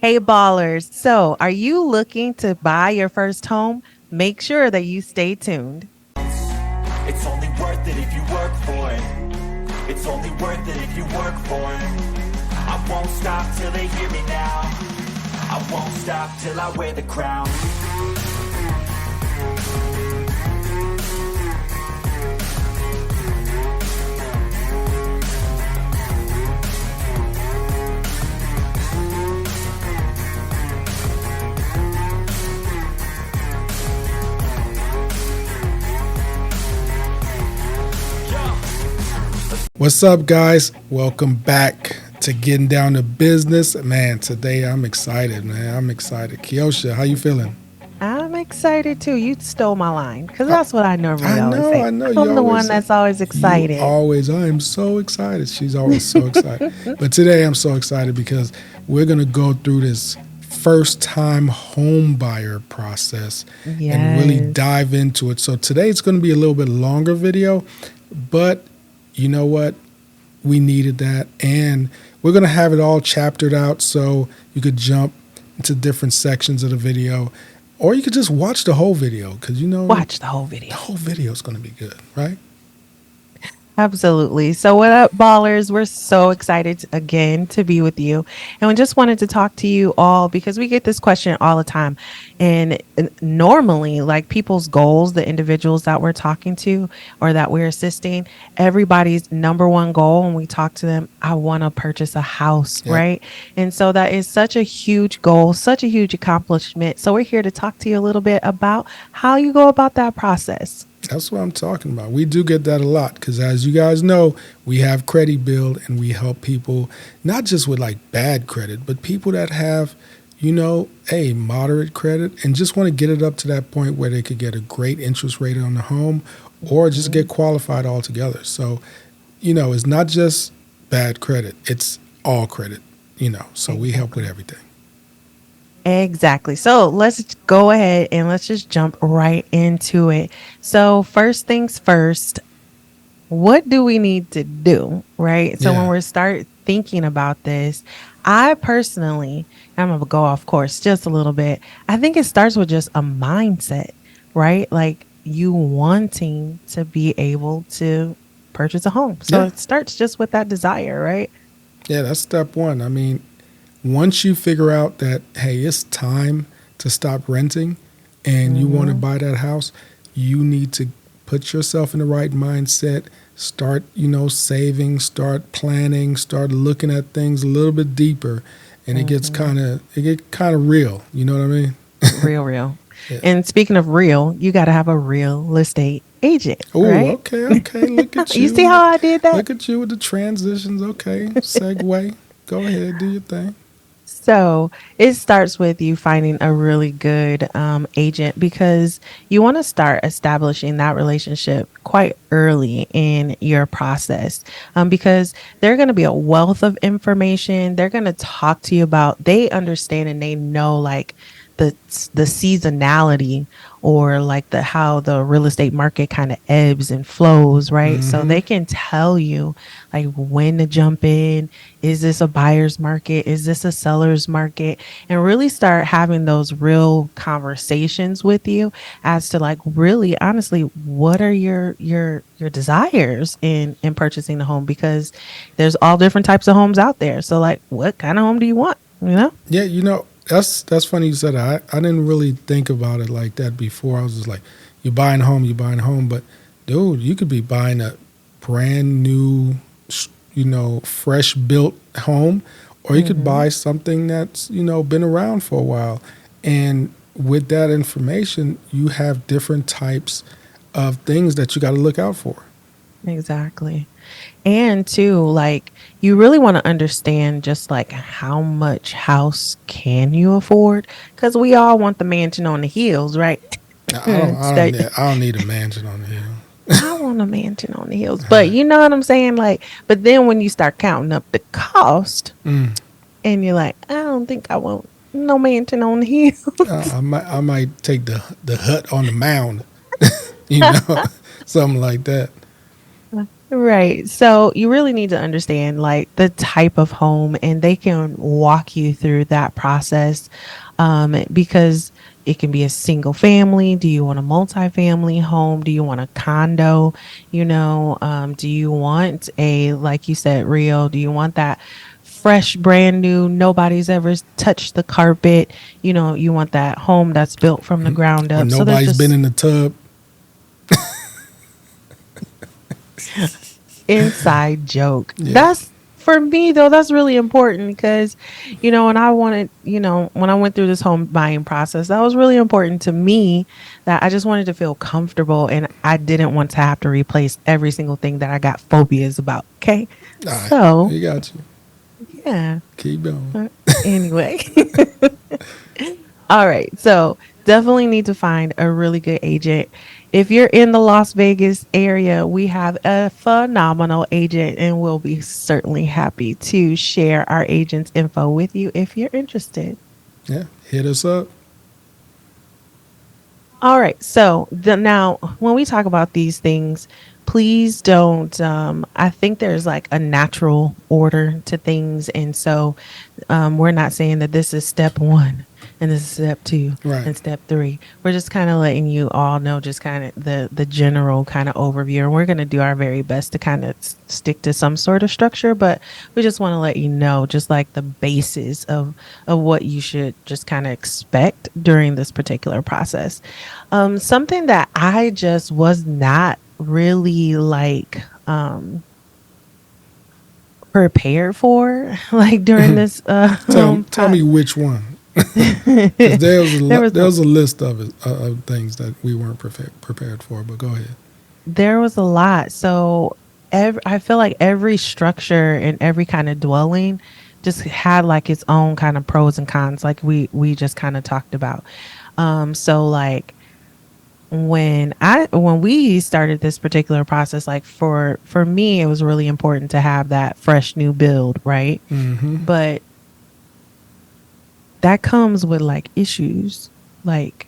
Hey, ballers. So, are you looking to buy your first home? Make sure that you stay tuned. It's only worth it if you work for it. It's only worth it if you work for it. I won't stop till they hear me now. I won't stop till I wear the crown. What's up, guys? Welcome back to Getting Down to Business. Man, today I'm excited, man. I'm excited. Kiosha, how you feeling? I'm excited too. You stole my line because that's what I normally I always know, say. I know. You I'm the always one say, that's always you excited. always, I am so excited. She's always so excited. But today I'm so excited because we're going to go through this first time home buyer process and really Yes. dive into it. So today it's going to be a little bit longer video, but you know what? We needed that. And we're going to have it all chaptered out so you could jump into different sections of the video, or you could just watch the whole video because, Watch the whole the video. whole video is going to be good, right? Absolutely. So, what up, ballers? We're so excited again to be with you. And we just wanted to talk to you all because we get this question all the time. And normally, like people's goals, the individuals that we're talking to or that we're assisting, everybody's number one goal when we talk to them, I want to purchase a house, Yep. right? And so that is such a huge goal, such a huge accomplishment. So, we're here to talk to you a little bit about how you go about that process. That's what I'm talking about. We do get that a lot because, as you guys know, we have Credit Build and we help people not just with like bad credit, but people that have, a moderate credit and just want to get it up to that point where they could get a great interest rate on the home or just get qualified altogether. So, it's not just bad credit, it's all credit, so we help with everything. Exactly. So let's go ahead and let's just jump right into it. So, first things first, what do we need to do? Right. So, when Yeah. we start thinking about this, I personally, I'm going to go off course just a little bit. I think it starts with just a mindset, right? Like you wanting to be able to purchase a home. So, Yeah. it starts just with that desire, right? Yeah, that's step one. I mean, once you figure out that, hey, it's time to stop renting and you want to Hmm. buy that house, you need to put yourself in the right mindset, start, saving, start planning, start looking at things a little bit deeper, and Hmm. it get kind of real, you know what I mean? Real, real. Yeah. And speaking of real, you got to have a real estate agent, Oh, right? okay, okay. Look at You you. see how I did that? Look at you with the transitions. Okay. Segue. Go ahead, do your thing. So it starts with you finding a really good agent because you want to start establishing that relationship quite early in your process because they're going to be a wealth of information. They're going to talk to you about, they understand and they know like the seasonality or like the how the real estate market kind of ebbs and flows, right? So Mm-hmm. they can tell you like when to jump in. Is this a buyer's market? Is this a seller's market? And really start having those real conversations with you as to like really honestly what are your desires in purchasing a home because there's all different types of homes out there. So like what kind of home do you want? You know? Yeah, that's funny you said that. I didn't really think about it like that before. I was just like, you're buying a home, but dude, you could be buying a brand new, fresh built home, or you could Mm-hmm. buy something that's been around for a while, and with that information, you have different types of things that you got to look out for. Exactly. And too, like you really want to understand just like how much house can you afford? Because we all want the mansion on the hills, right? Now, I don't, I don't, Stay. need, I don't need a mansion on the hill. I want a mansion on the hills, but you know what I'm saying? Like, but then when you start counting up the cost, Mm. and you're like, I don't think I want no mansion on the hills. I might take the hut on the mound, you know, something like that. Right. So you really need to understand like the type of home and they can walk you through that process because it can be a single family. Do you want a multifamily home? Do you want a condo? Do you want a, like you said, Rio? Do you want that fresh, brand new, nobody's ever touched the carpet? You want that home that's built from the ground Or up. So there's nobody's been just in the tub. inside joke. Yeah. That's for me though, that's really important because when I wanted, when I went through this home buying process, that was really important to me that I just wanted to feel comfortable and I didn't want to have to replace every single thing that I got phobias about. Okay. All right. So, We got you. yeah. Keep going. Uh, Anyway. All right. So definitely need to find a really good agent. If you're in the Las Vegas area, we have a phenomenal agent and we'll be certainly happy to share our agent's info with you if you're interested. Yeah. Hit us up. All right. So now, when we talk about these things, please don't. I think there's like a natural order to things, and so we're not saying that this is step one and this is step two Right. and step three. We're just kind of letting you all know just kind of the general kind of overview, and we're going to do our very best to kind of stick to some sort of structure. But we just want to let you know, just like the basis of what you should just kind of expect during this particular process. Something that I just was not really like prepared for like during this Tell me which one. Because there was there a was a list of it, of things that we weren't prepared for. But go ahead. there was a lot. So I feel like every structure and every kind of dwelling just had like its own kind of pros and cons, like we just kind of talked about. So like when we started this particular process, like for me, it was really important to have that fresh new build, right? Mm-hmm. But that comes with like issues, like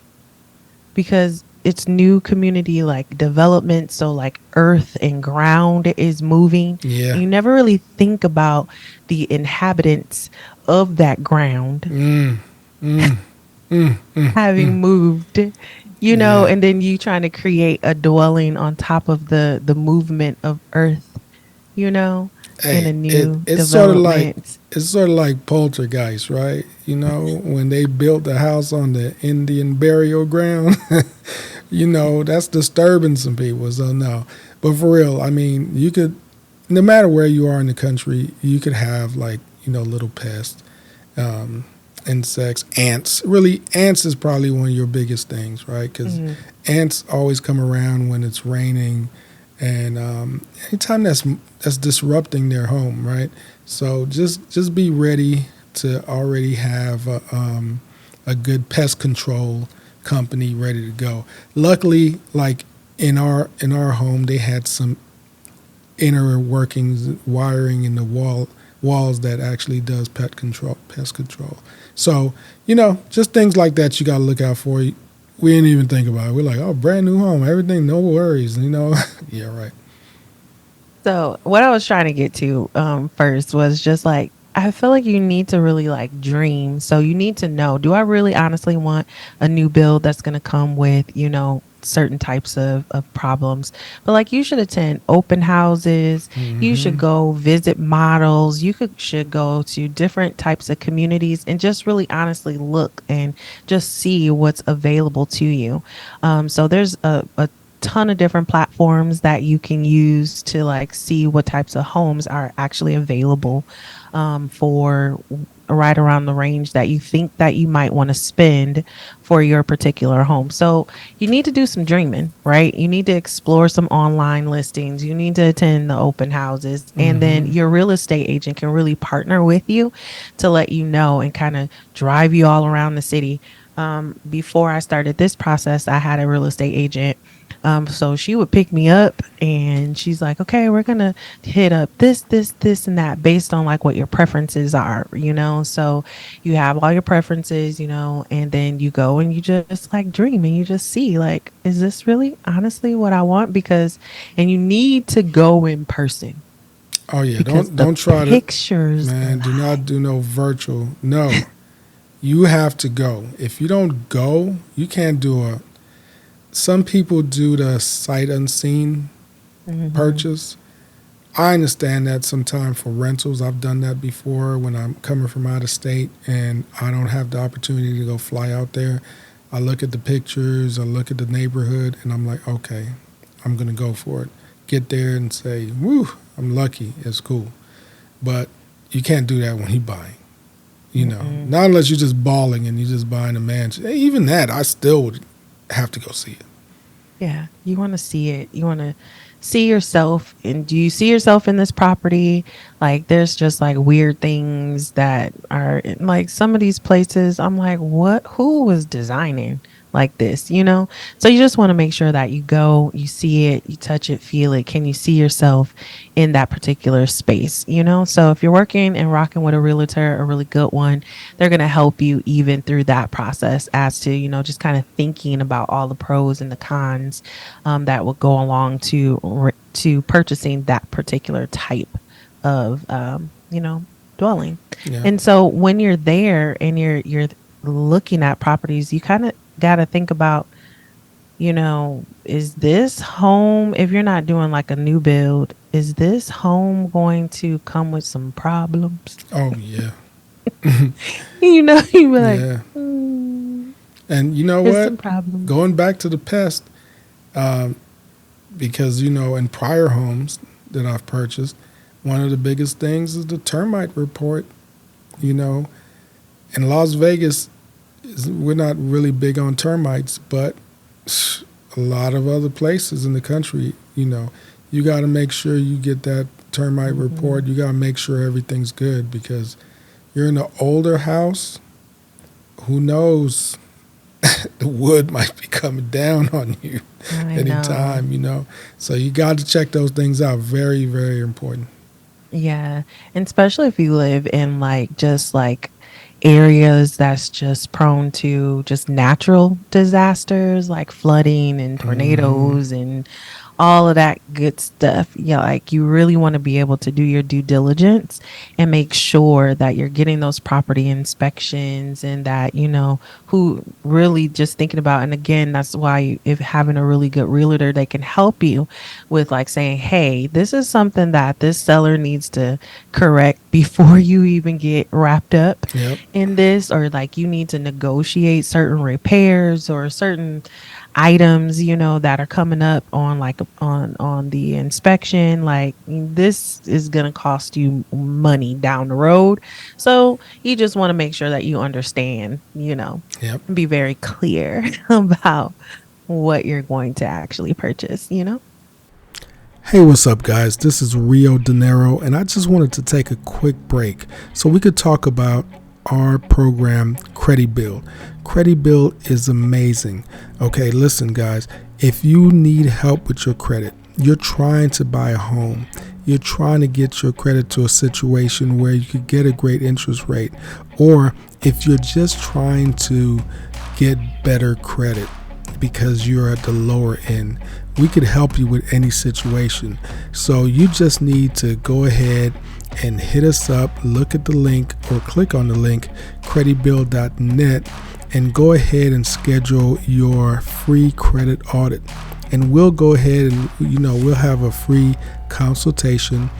because it's new community like development, so like earth and ground is moving Yeah. and you never really think about the inhabitants of that ground Mm. Mm. Mm. Mm. Mm. having moved, Yeah. and then you trying to create a dwelling on top of the movement of earth, you know in Hey, a new it's sort of like development. poltergeist, right? You know, when they built the house on the Indian burial ground, that's disturbing some people. So no, but for real, I mean, you could, no matter where you are in the country, you could have like little pests, um, insects, ants. Really, ants is probably one of your biggest things, right? Because Mhm. ants always come around when it's raining, and anytime that's disrupting their home, right? So just be ready to already have a good pest control company ready to go. Luckily, like in our home, they had some inner workings, wiring in the walls that actually does pest control. So just things like that you got to look out for. We didn't even think about it. We're like, oh, brand new home, everything, no worries. Yeah, right. So what I was trying to get to first was just like I feel like you need to really like dream. So you need to know, do I really honestly want a new build that's going to come with, certain types of problems? But like you should attend open houses, you should Hmm. go visit models, should go to different types of communities and just really honestly look and just see what's available to you. So there's a ton of different platforms that you can use to like see what types of homes are actually available for right around the range that you think that you might want to spend for your particular home. So you need to do some dreaming, right? You need to explore some online listings. You need to attend the open houses, and then Hmm. your real estate agent can really partner with you to let you know and kind of drive you all around the city. Before I started this process, I had a real estate agent So she would pick me up and she's like, okay, we're going to hit up this, and that based on like what your preferences are. So you have all your preferences, and then you go and you just like dream and you just see like, is this really honestly what I want? And you need to go in person Oh yeah, because the don't try to, pictures man. Do not lie. do no virtual. No, you have to go. If you don't go, you can't do a. Some people do the sight unseen Hmm. purchase. I understand that sometimes for rentals. I've done that before when I'm coming from out of state and I don't have the opportunity to go fly out there. I look at the pictures, I look at the neighborhood, and I'm like, okay, I'm gonna go for it. Get there and say, woo, I'm lucky. It's cool. But you can't do that when you're buying. Mm-mm. Not unless you're just balling and you're just buying a mansion. Even that, I still would have to go see it. Yeah, you want to see it. You want to see yourself. And do you see yourself in this property? Like, there's just like weird things that are like some of these places. I'm like, what? Who was designing like this? So you just want to make sure that you go, you see it, you touch it, feel it. Can you see yourself in that particular space? So if you're working and rocking with a realtor, a really good one, they're going to help you even through that process as to, just kind of thinking about all the pros and the cons that will go along to purchasing that particular type of, dwelling. Yeah. And so when you're there and you're looking at properties, you kind of got to think about, is this home, if you're not doing like a new build, is this home going to come with some problems? Oh yeah. You be like, Yeah. And you know there's what? some problems. Going back to the pest, um, because in prior homes that I've purchased, one of the biggest things is the termite report. You know, in Las Vegas, we're not really big on termites, but a lot of other places in the country, you got to make sure you get that termite Hmm. report. You got to make sure everything's good because you're in an older house. Who knows? The wood might be coming down on you I know. anytime. So you got to check those things out. Very, very important. Yeah. And especially if you live in like just like areas that's just prone to just natural disasters like flooding and Hmm. tornadoes and all of that good stuff. Yeah, like you really want to be able to do your due diligence and make sure that you're getting those property inspections and that, who really just thinking about. And again, that's why if having a really good realtor, they can help you with like saying, hey, this is something that this seller needs to correct before you even get wrapped up Yep. in this, or like you need to negotiate certain repairs or certain items, that are coming up on like on the inspection. Like this is going to cost you money down the road. So you just want to make sure that you understand, Yep. and be very clear about what you're going to actually purchase. Hey, what's up, guys? This is Rio De Niro, and I just wanted to take a quick break so we could talk about our program, Credit Build. Credit Build is amazing. Okay, listen, guys, if you need help with your credit, you're trying to buy a home, you're trying to get your credit to a situation where you could get a great interest rate, or if you're just trying to get better credit because you're at the lower end, we could help you with any situation. So you just need to go ahead and hit us up, look at the link or click on the link, creditbuild.net, and go ahead and schedule your free credit audit. And we'll go ahead and, we'll have a free consultation,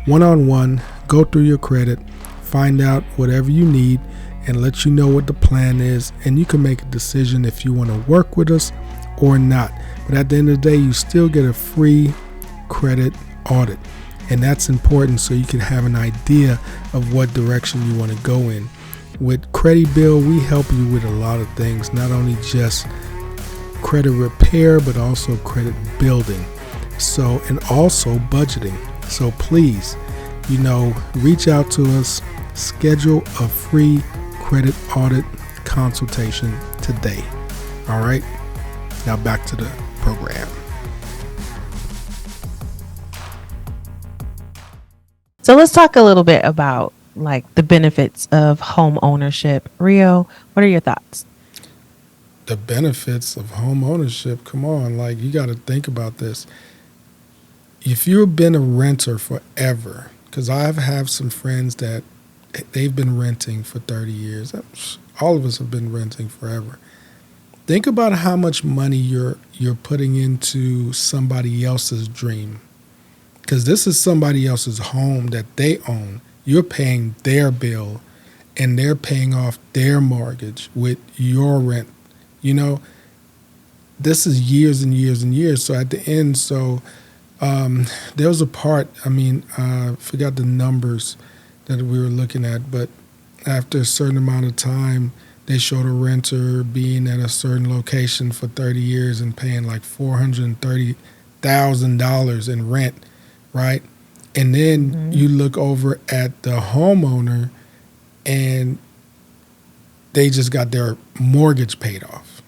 one-on-one, go through your credit, find out whatever you need, and let you know what the plan is. And you can make a decision if you want to work with us or not. But at the end of the day, you still get a free credit audit. And that's important so you can have an idea of what direction you want to go in. With Credit Build, we help you with a lot of things, not only just credit repair, but also credit building. So, and also budgeting. So please, reach out to us, schedule a free credit audit consultation today. All right. Now back to the program. So let's talk a little bit about like the benefits of home ownership. Rio, what are your thoughts? The benefits of home ownership, come on, like you got to think about this. If you've been a renter forever, because I've have some friends that they've been renting for 30 years. All of us have been renting forever. Think about how much money you're putting into somebody else's dream, because this is somebody else's home that they own. You're paying their bill, and they're paying off their mortgage with your rent. You know, this is years and years and years. So at the end, there was a part. I mean, I forgot the numbers that we were looking at, but after a certain amount of time, they showed a renter being at a certain location for 30 years and paying like $430,000 in rent, right? And then Mm-hmm. you look over at the homeowner and they just got their mortgage paid off,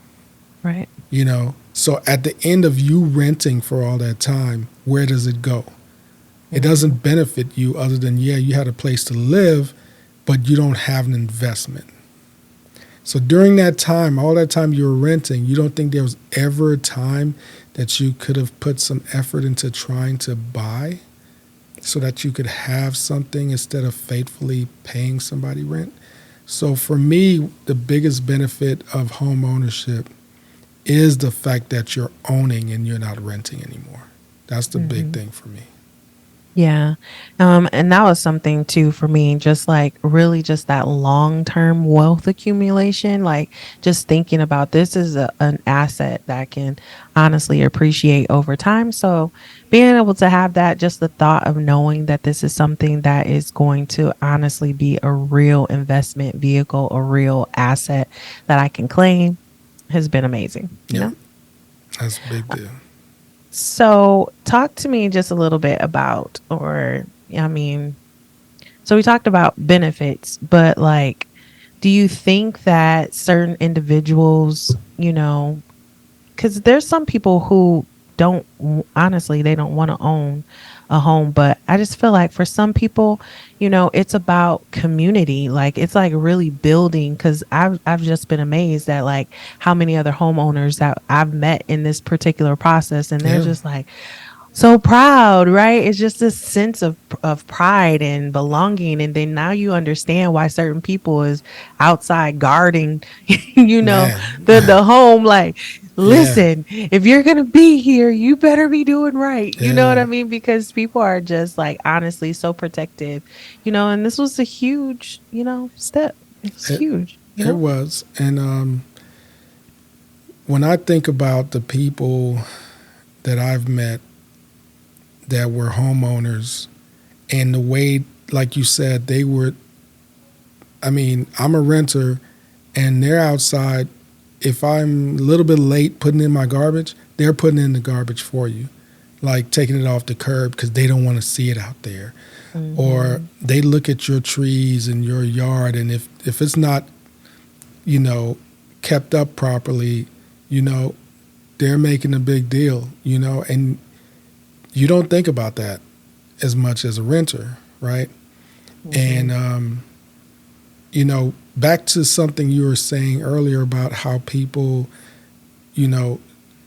Right. you know? So at the end of you renting for all that time, where does it go? It Mm-hmm. doesn't benefit you other than, yeah, you had a place to live, but you don't have an investment. So during that time, all that time you were renting, you don't think there was ever a time that you could have put some effort into trying to buy so that you could have something instead of faithfully paying somebody rent? So for me, the biggest benefit of home ownership is the fact that you're owning and you're not renting anymore. That's the big Mm-hmm. thing for me. Yeah. And that was something too for me, just like really just that long-term wealth accumulation, like just thinking about this is an asset that can honestly appreciate over time. So being able to have that, just the thought of knowing that this is something that is going to honestly be a real investment vehicle, a real asset that I can claim has been amazing, you Yep, know? that's a big deal. So talk to me just a little bit about, or I mean, so we talked about benefits, but like, do you think that certain individuals, because there's some people who don't, honestly, they don't want to own a home, but I just feel like for some people, it's about community. Like it's like really building. Because I've just been amazed at like how many other homeowners that I've met in this particular process, and they're Yeah, just like, so proud, right? It's just this sense of pride and belonging, and then now you understand why certain people is outside guarding, you know, man. the home. Like, Yeah, listen, if you're gonna be here, you better be doing right. You know what yeah. I mean? Because people are just like honestly so protective, and this was a huge, step. It was It huge, it was, and when I think about the people that I've met that were homeowners and the way, like you said, they were. I mean, I'm a renter, and they're outside. If I'm a little bit late putting in my garbage, they're putting in the garbage for you, like taking it off the curb because they don't want to see it out there. Or Mm-hmm. they look at your trees and your yard, and if it's not, you know, kept up properly, you know, they're making a big deal, and you don't think about that as much as a renter, right? Mm-hmm. And back to something you were saying earlier about how people, you know,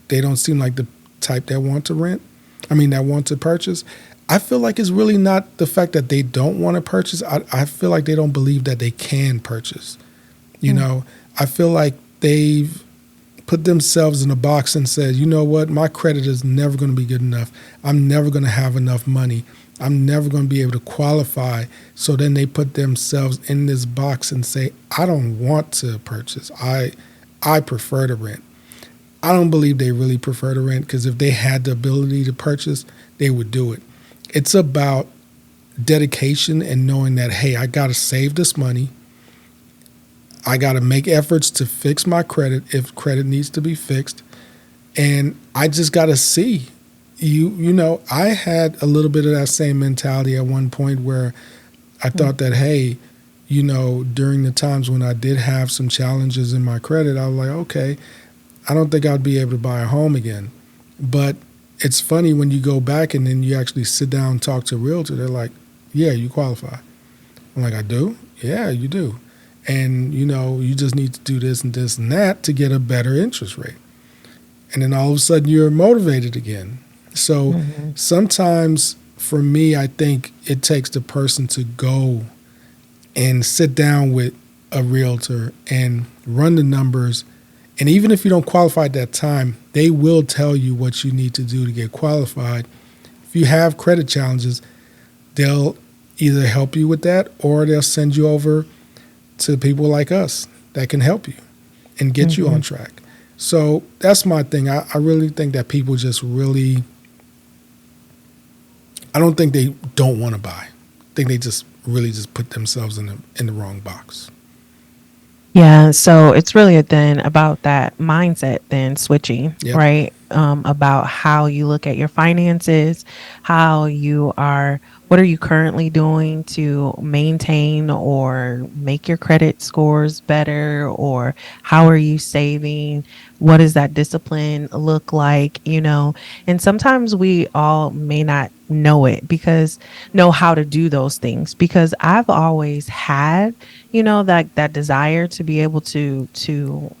they don't seem like the type that want to rent. I mean, that want to purchase. I feel like it's really not the fact that they don't want to purchase. I feel like they don't believe that they can purchase. You know, I feel like they've put themselves in a box and said, you know what, my credit is never going to be good enough. I'm never going to have enough money. I'm never going to be able to qualify. So then they put themselves in this box and say, I don't want to purchase. I prefer to rent. I don't believe they really prefer to rent, because if they had the ability to purchase, they would do it. It's about dedication and knowing that, hey, I got to save this money. I got to make efforts to fix my credit if credit needs to be fixed. And I just got to see. I had a little bit of that same mentality at one point where I thought that, hey, during the times when I did have some challenges in my credit, I was like, okay, I don't think I'd be able to buy a home again. But it's funny when you go back and then you actually sit down and talk to a realtor, they're like, Yeah, you qualify. I'm like, I do? Yeah, you do. And, you just need to do this and this and that to get a better interest rate. And then all of a sudden you're motivated again. So Hmm. sometimes for me, I think it takes the person to go and sit down with a realtor and run the numbers. And even if you don't qualify at that time, they will tell you what you need to do to get qualified. If you have credit challenges, they'll either help you with that or they'll send you over to people like us that can help you and get you on Hmm. track. So that's my thing. I really think that people just really, I don't think they don't want to buy. I think they just really just put themselves in the wrong box. Yeah, so it's really then about that mindset, then switching, Yep. right? About how you look at your finances, how you are, what are you currently doing to maintain or make your credit scores better, or how are you saving? What does that discipline look like? And sometimes we all may not know it because know how to do those things because I've always had that desire to be able to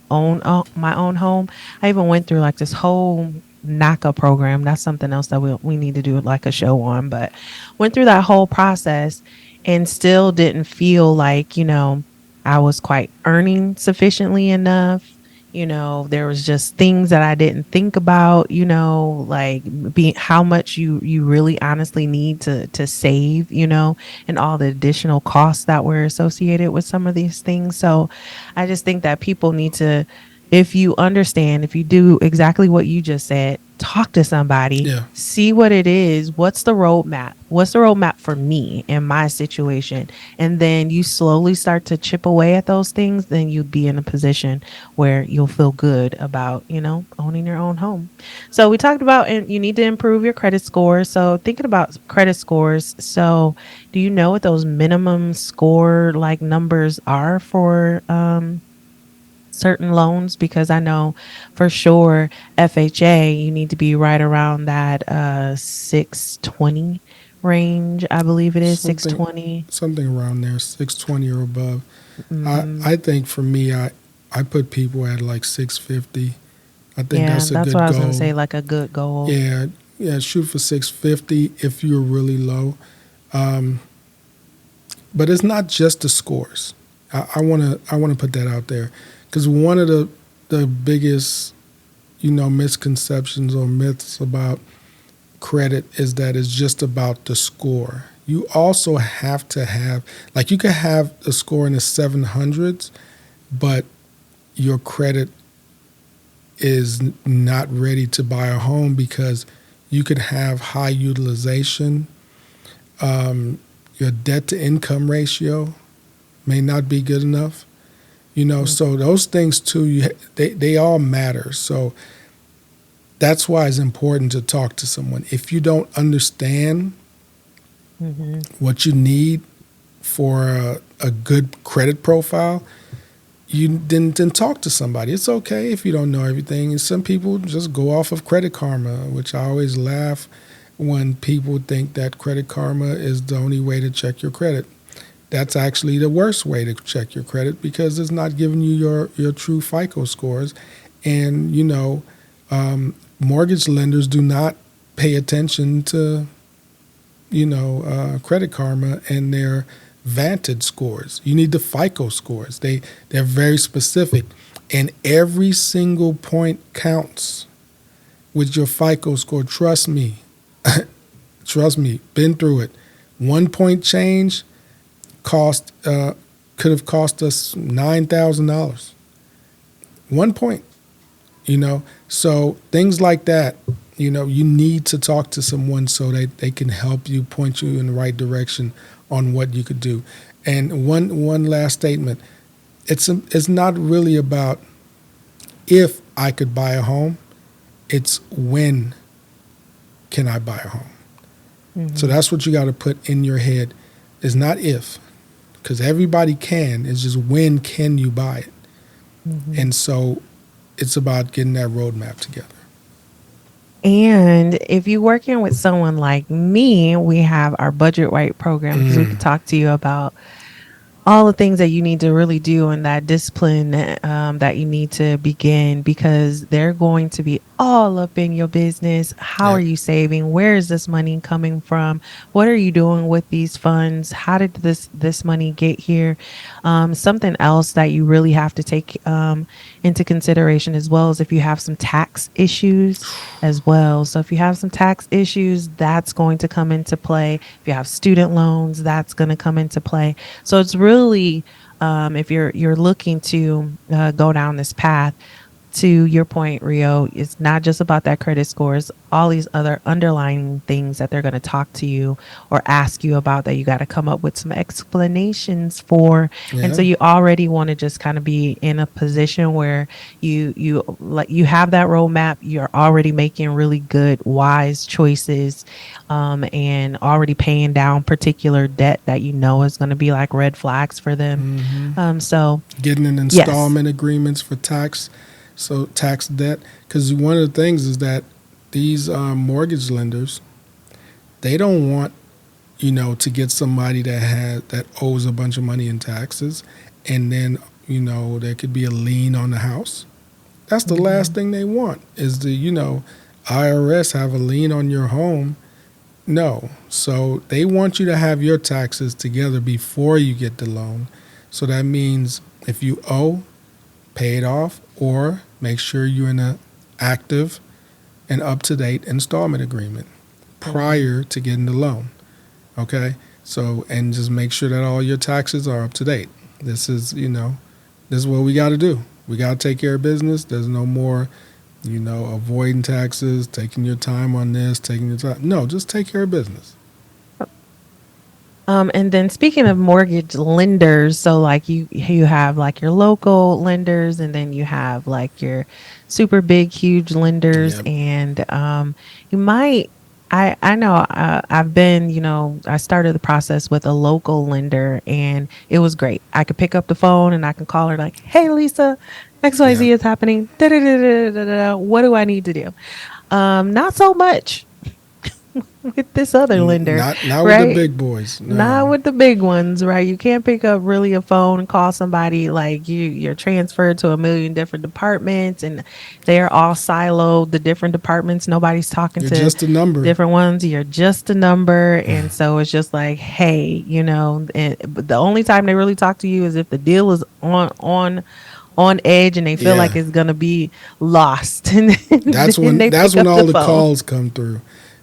own my own home. I even went through like this whole NACA program. That's something else that we need to do like a show on, but went through that whole process and still didn't feel like I was quite earning sufficiently enough. There was just things that I didn't think about, like being how much you really honestly need to save, and all the additional costs that were associated with some of these things. So I just think that people need to, if you understand, if you do exactly what you just said, talk to somebody, Yeah. see what it is. What's the roadmap? What's the roadmap for me in my situation? And then you slowly start to chip away at those things, then you'd be in a position where you'll feel good about, owning your own home. So we talked about, and you need to improve your credit score. So thinking about credit scores. So do you know what those minimum score like numbers are for certain loans? Because I know for sure FHA, you need to be right around that 620 range. I believe it is Something 620. something around there, 620 or above. I Hmm. I think for me, I put people at like 650. I think Yeah, that's a that's what good I was gonna goal. say, like a good goal. Yeah, yeah, shoot for 650 if you're really low. Um, but it's not just the scores. I wanna put that out there because one of the biggest misconceptions or myths about credit is that it's just about the score. You also have to have, like, you could have a score in the 700s, but your credit is not ready to buy a home because you could have high utilization. Your debt to income ratio may not be good enough. So those things too, they all matter. So that's why it's important to talk to someone. If you don't understand Mm-hmm. what you need for a good credit profile, you then talk to somebody. It's okay if you don't know everything. And some people just go off of Credit Karma, which I always laugh when people think that Credit Karma is the only way to check your credit. That's actually the worst way to check your credit because it's not giving you your true FICO scores. And, mortgage lenders do not pay attention to, Credit Karma and their Vantage scores. You need the FICO scores. They're very specific. And every single point counts with your FICO score. Trust me. Trust me. Been through it. 1 point change cost could have cost us $9,000. 1 point, So things like that, you need to talk to someone so that they can help you, point you in the right direction on what you could do. And one last statement: it's not really about if I could buy a home; it's when can I buy a home. So Mm-hmm. that's what you got to put in your head. It's not if, because everybody can. It's just when can you buy it. Mm-hmm. And so it's about getting that roadmap together. And if you're working with someone like me, we have our budget right program because we could talk to you about all the things that you need to really do and that discipline that you need to begin because they're going to be all up in your business. How are Yep. you saving? Where is this money coming from? What are you doing with these funds? How did this money get here? Something else that you really have to take into consideration as well as if you have some tax issues as well. So if you have some tax issues, that's going to come into play. If you have student loans, that's going to come into play. So it's really if you're looking to go down this path, to your point, Rio, it's not just about that credit scores, all these other underlying things that they're going to talk to you or ask you about that you got to come up with some explanations for. And Yeah. so you already want to just kind of be in a position where you have that roadmap, you're already making really good, wise choices, and already paying down particular debt that you know is going to be like red flags for them. So Getting an yes. installment agreements for tax, so tax debt. Because one of the things is that these mortgage lenders, they don't want to get somebody that owes a bunch of money in taxes, and then there could be a lien on the house. That's the last Mhm. thing they want is the IRS have a lien on your home. No, so they want you to have your taxes together before you get the loan. So that means if you owe, pay it off, or make sure you're in a active and up to date installment agreement Mhm. prior to getting the loan. Okay, so and just make sure that all your taxes are up to date. This is this is what we got to do. We got to take care of business. There's no more avoiding taxes, taking your time on this, taking your time. No, just take care of business. And then speaking of mortgage lenders, so like you have like your local lenders, and then you have like your super big, huge lenders, Yep. and you might. I know I've been I started the process with a local lender, and it was great. I could pick up the phone and I can call her like, "Hey, Lisa, Yeah. XYZ is happening. Da, da, da, da, da, da. What do I need to do?" Not so much with this other lender, Not with the right? big boys. Not No. with the big ones, right? You can't pick up really a phone and call somebody like you're transferred to a million different departments and they're all siloed, the different departments. Nobody's talking You're to just a number. different ones. You're just a number. And so it's just like, hey, but the only time they really talk to you is if the deal is on edge and they feel like Yeah. it's gonna be lost. And then they That's pick when up the all the phone. calls come through.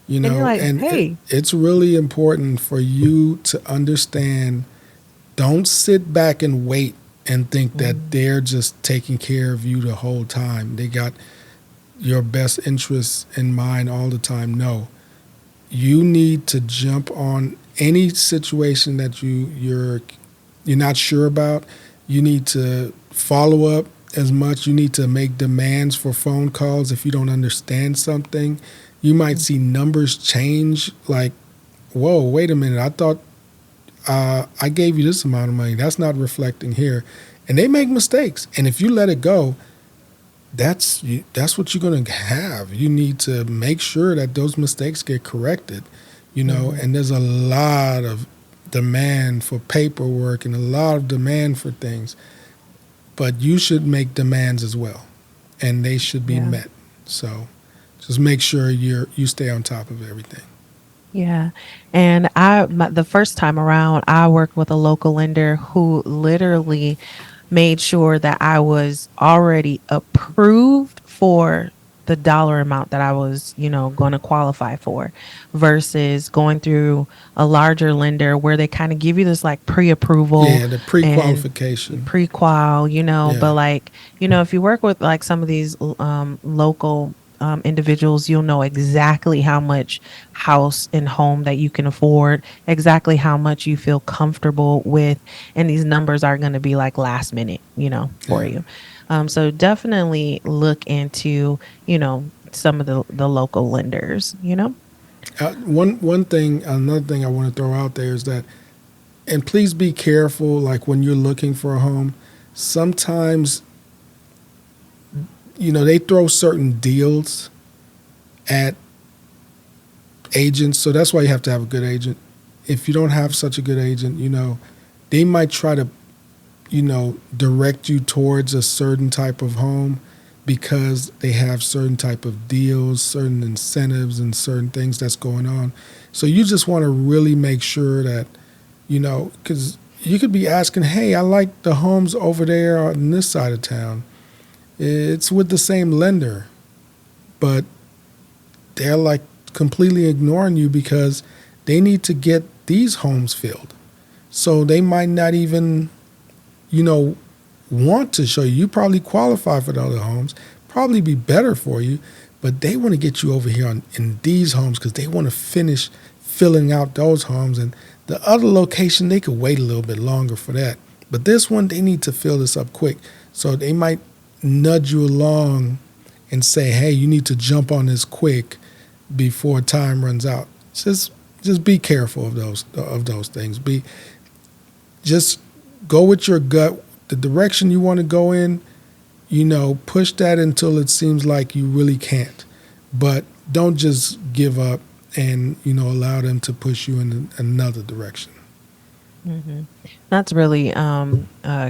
And you're like, And hey. it's really important for you to understand. Don't sit back and wait and think that Mm, they're just taking care of you the whole time. They got your best interests in mind all the time. No, you need to jump on any situation that you're not sure about. You need to follow up as much. You need to make demands for phone calls if you don't understand something. You might see numbers change like, whoa, wait a minute, I thought I gave you this amount of money. That's not reflecting here. And they make mistakes. And if you let it go, that's what you're going to have. You need to make sure that those mistakes get corrected, mhm. and there's a lot of demand for paperwork and a lot of demand for things, but you should make demands as well, and they should be Yeah. met. So just make sure you stay on top of everything. Yeah. And the first time around, I worked with a local lender who literally made sure that I was already approved for the dollar amount that I was, going to qualify for versus going through a larger lender where they kind of give you this like pre-approval Yeah, the and pre-qualification. pre-qual, Yeah. but like, if you work with like some of these local individuals, you'll know exactly how much house and home that you can afford, exactly how much you feel comfortable with, and these numbers are going to be like last minute, for Yeah. you. So definitely look into, some of the local lenders. Another thing I want to throw out there is that, and please be careful, like when you're looking for a home, sometimes, they throw certain deals at agents. So that's why you have to have a good agent. If you don't have such a good agent, they might try to, direct you towards a certain type of home because they have certain type of deals, certain incentives, and certain things that's going on. So you just want to really make sure that, because you could be asking, hey, I like the homes over there on this side of town. It's with the same lender, but they're like completely ignoring you because they need to get these homes filled. So they might not even, you know, want to show you. You probably qualify for the other homes, probably be better for you, but they want to get you over here in these homes because they want to finish filling out those homes. And the other location, they could wait a little bit longer for that. But this one, they need to fill this up quick. So they might nudge you along and say, hey, you need to jump on this quick before time runs out. Just be careful of those things. Just go with your gut, the direction you want to go in, push that until it seems like you really can't. But don't just give up and, allow them to push you in another direction. Hmm. That's really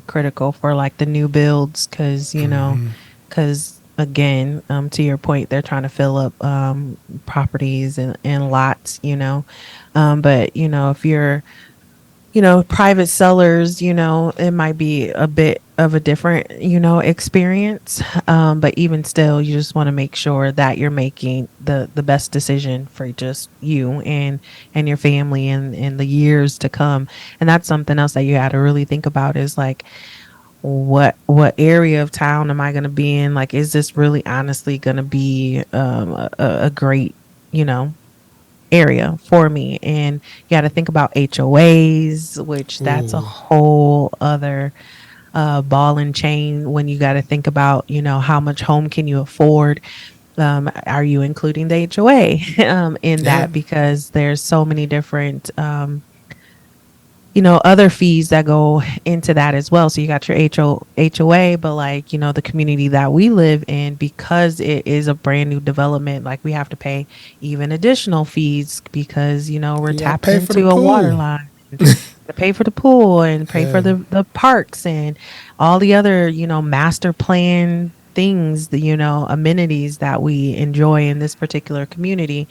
critical for like the new builds because, Hmm. because again, to your point, they're trying to fill up properties and lots, but, if you're private sellers, it might be a bit of a different, experience. But even still, you just want to make sure that you're making the best decision for just you and your family and the years to come. And that's something else that you had to really think about is like, what area of town am I going to be in? Like, is this really honestly going to be a great, you know, area for me? And you got to think about HOAs, which that's a Ooh, whole other ball and chain when you got to think about, how much home can you afford? Are you including the HOA in yeah, that? Because there's so many different other fees that go into that as well. So you got your HOA, but like, the community that we live in, because it is a brand new development, like we have to pay even additional fees because, we're you got to tapping pay for the into a water pool. line. To pay for the pool and pay for Yeah, the parks and all the other, master plan things, amenities that we enjoy in this particular community.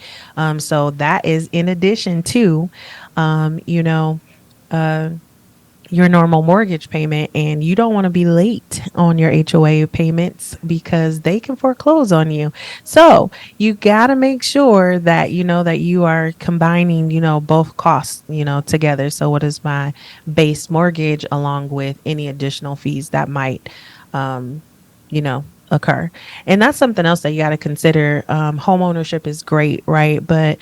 So that is in addition to, um, you know, uh, your normal mortgage payment, and you don't want to be late on your HOA payments because they can foreclose on you. So you got to make sure that that you are combining, both costs, together. So what is my base mortgage along with any additional fees that might um, occur. And that's something else that you got to consider. Home ownership is great, right? But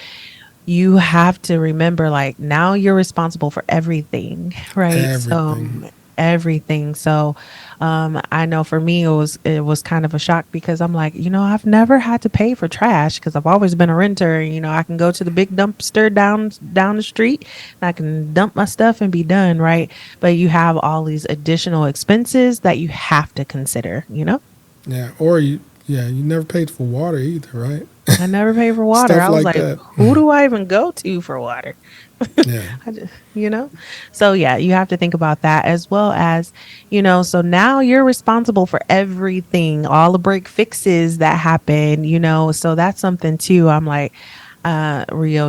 you have to remember like now you're responsible for everything, right? So everything. everything. So I know for me it was kind of a shock because I'm like, I've never had to pay for trash because I've always been a renter. I can go to the big dumpster down the street and I can dump my stuff and be done, right? But you have all these additional expenses that you have to consider. Yeah, or you never paid for water either, right? I never pay for water. Stuff I was like like, that. who do I even go to for water? Yeah, I just, So yeah, you have to think about that as well as, so now you're responsible for everything, all the break fixes that happen, so that's something too. I'm like, Rio,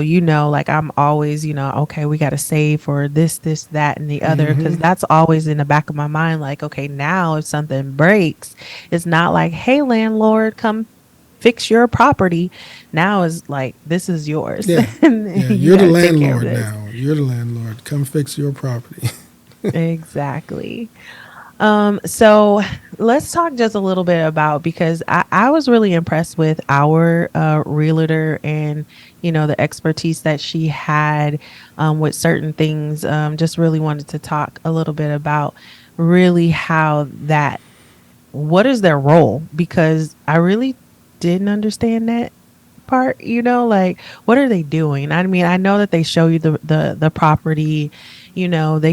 like I'm always, okay, we got to save for this, that, and the other. Cause hmm, that's always in the back of my mind. Like, okay, now if something breaks, it's not like, hey, landlord, come fix your property. Now is like, this is yours. yeah, And yeah. you You're got the to take care of landlord this. now. You're the landlord. Come fix your property. Exactly. So let's talk just a little bit about because I was really impressed with our realtor and the expertise that she had with certain things. Just really wanted to talk a little bit about really how that what is their role because I really didn't understand that part, like what are they doing? I mean, I know that they show you the property, they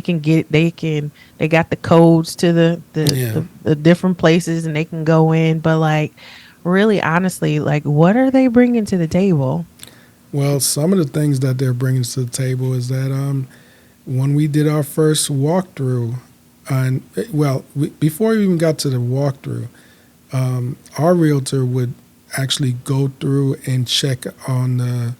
got the codes to the, the Yeah. the the different places and they can go in, but like really honestly, like, what are they bringing to the table? Well, some of the things that they're bringing to the table is that when we did our first walkthrough, and before we even got to the walkthrough, our realtor would actually go through and check on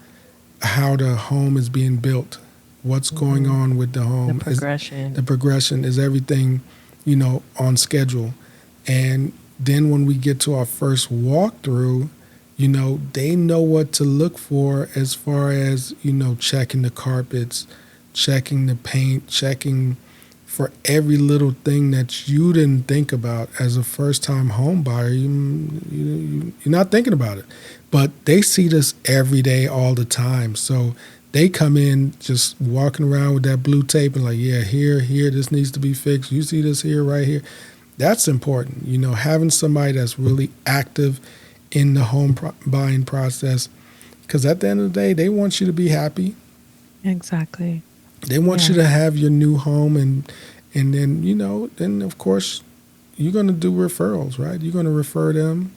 how the home is being built, what's going Hmm. on with the The home, is the progression. progression, is everything, on schedule. And then when we get to our first walkthrough, they know what to look for as far as, checking the carpets, checking the paint, checking for every little thing that you didn't think about as a first time home buyer. You're not thinking about it. But they see this every day, all the time. So they come in just walking around with that blue tape and like, yeah, here, this needs to be fixed. You see this here, right here. That's important. Having somebody that's really active in the buying process. Because at the end of the day, they want you to be happy. Exactly. They want you Yeah. to have your new home, and then then of course you're going to do referrals, right? You're going to refer them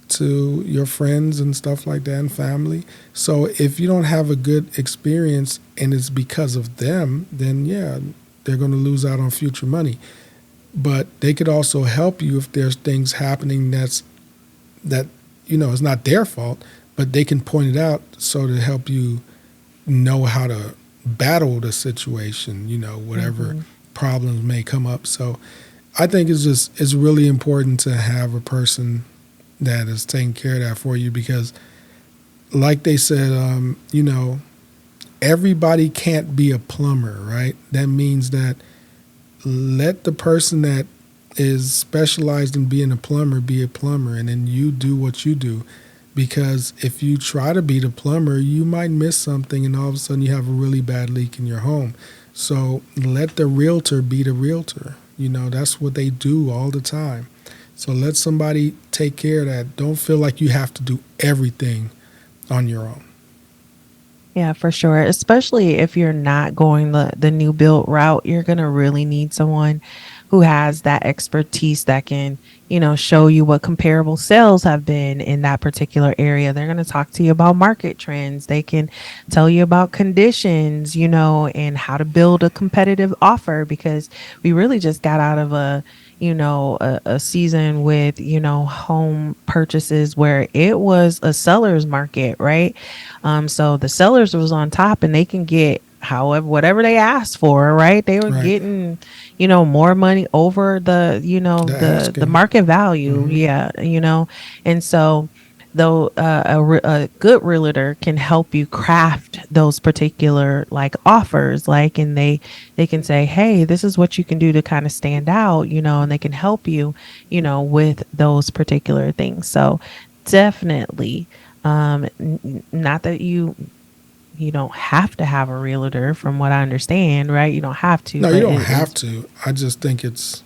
to your friends and stuff like that and family. So if you don't have a good experience and it's because of them, then yeah, they're going to lose out on future money. But they could also help you if there's things happening that it's not their fault, but they can point it out so to help you know how to battle the situation, whatever Hmm. problems may come up. So I think it's really important to have a person that is taking care of that for you because, like they said, everybody can't be a plumber, right? That means that let the person that is specialized in being a plumber be a plumber, and then you do what you do. Because if you try to be the plumber, you might miss something, and all of a sudden you have a really bad leak in your home. So let the realtor be the realtor. That's what they do all the time. So let somebody take care of that. Don't feel like you have to do everything on your own. Yeah, for sure. Especially if you're not going the new build route, you're gonna really need someone who has that expertise that can, show you what comparable sales have been in that particular area. They're gonna talk to you about market trends. They can tell you about conditions, and how to build a competitive offer because we really just got out of a season with, home purchases where it was a seller's market, right? So the sellers was on top and they can get however whatever they asked for, right? They were Right. getting, more money over the, The the asking. market value. Hmm. Yeah, And so though a good realtor can help you craft those particular like offers, like, and they can say, hey, this is what you can do to kind of stand out, and they can help you, with those particular things. So definitely, not that you don't have to have a realtor, from what I understand, right? You don't have to, No, you but don't it have is. to. I just think it's